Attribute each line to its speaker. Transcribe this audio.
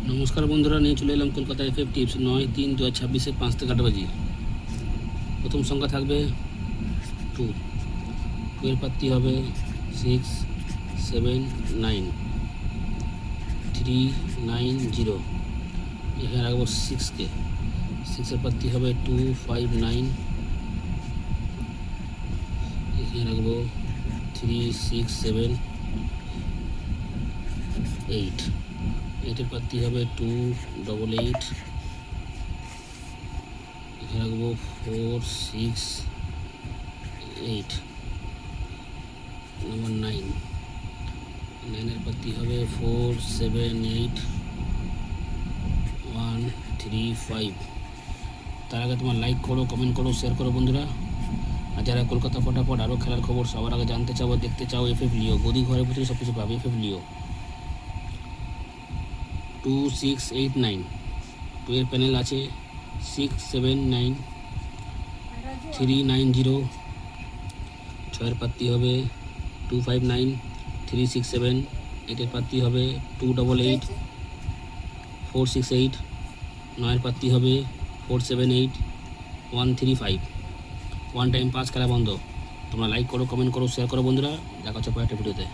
Speaker 1: নমস্কার বন্ধুরা, নিয়ে চলে এলাম কলকাতা এফএফ টিপস 9/3/2026 5 থেকে 8 বাজি। প্রথম সংখ্যা থাকবে 2, 2 এর পাত্তি হবে 6, 7, 9, 3, 9, 0। এখানে রাখবো 6কে, 6 এর পাত্তি হবে 2, 5, 9। এখানে রাখবো 3, 6, 7, 8। 8 এর পাত্তি হবে 2, 8, 8। এখানে রাখবো 4, 6, 8। নম্বর 9, 9 এর পাত্তি হবে 4, 7, 8, 1, 3, 5। তার আগে তোমার লাইক করো, কমেন্ট করো, শেয়ার করো বন্ধুরা। আর যারা কলকাতা ফটাফট আরও খেলার খবর সবার আগে জানতে চাও, দেখতে চাও, এফএফ লিও গদি ঘরে বসে সব কিছু পাবে। এফএফ লিও 2, 6, 8, 9। 2 এর প্যানেল আছে 6, 7, 9, 3, 9, 0। 6 এর পাত্তি হবে 2, 5, 9, 3, 6, 7। 8 এর পাত্তি হবে 2, 8, 4, 6, 8। 9 এর পাত্তি হবে 4, 7, 8, 1, 3, 5। 1 টাইম 5 খেলা বন্ধ। তোমরা লাইক করো, কমেন্ট করো, শেয়ার করো বন্ধুরা। দেখা হচ্ছে পরের একটা ভিডিওতে।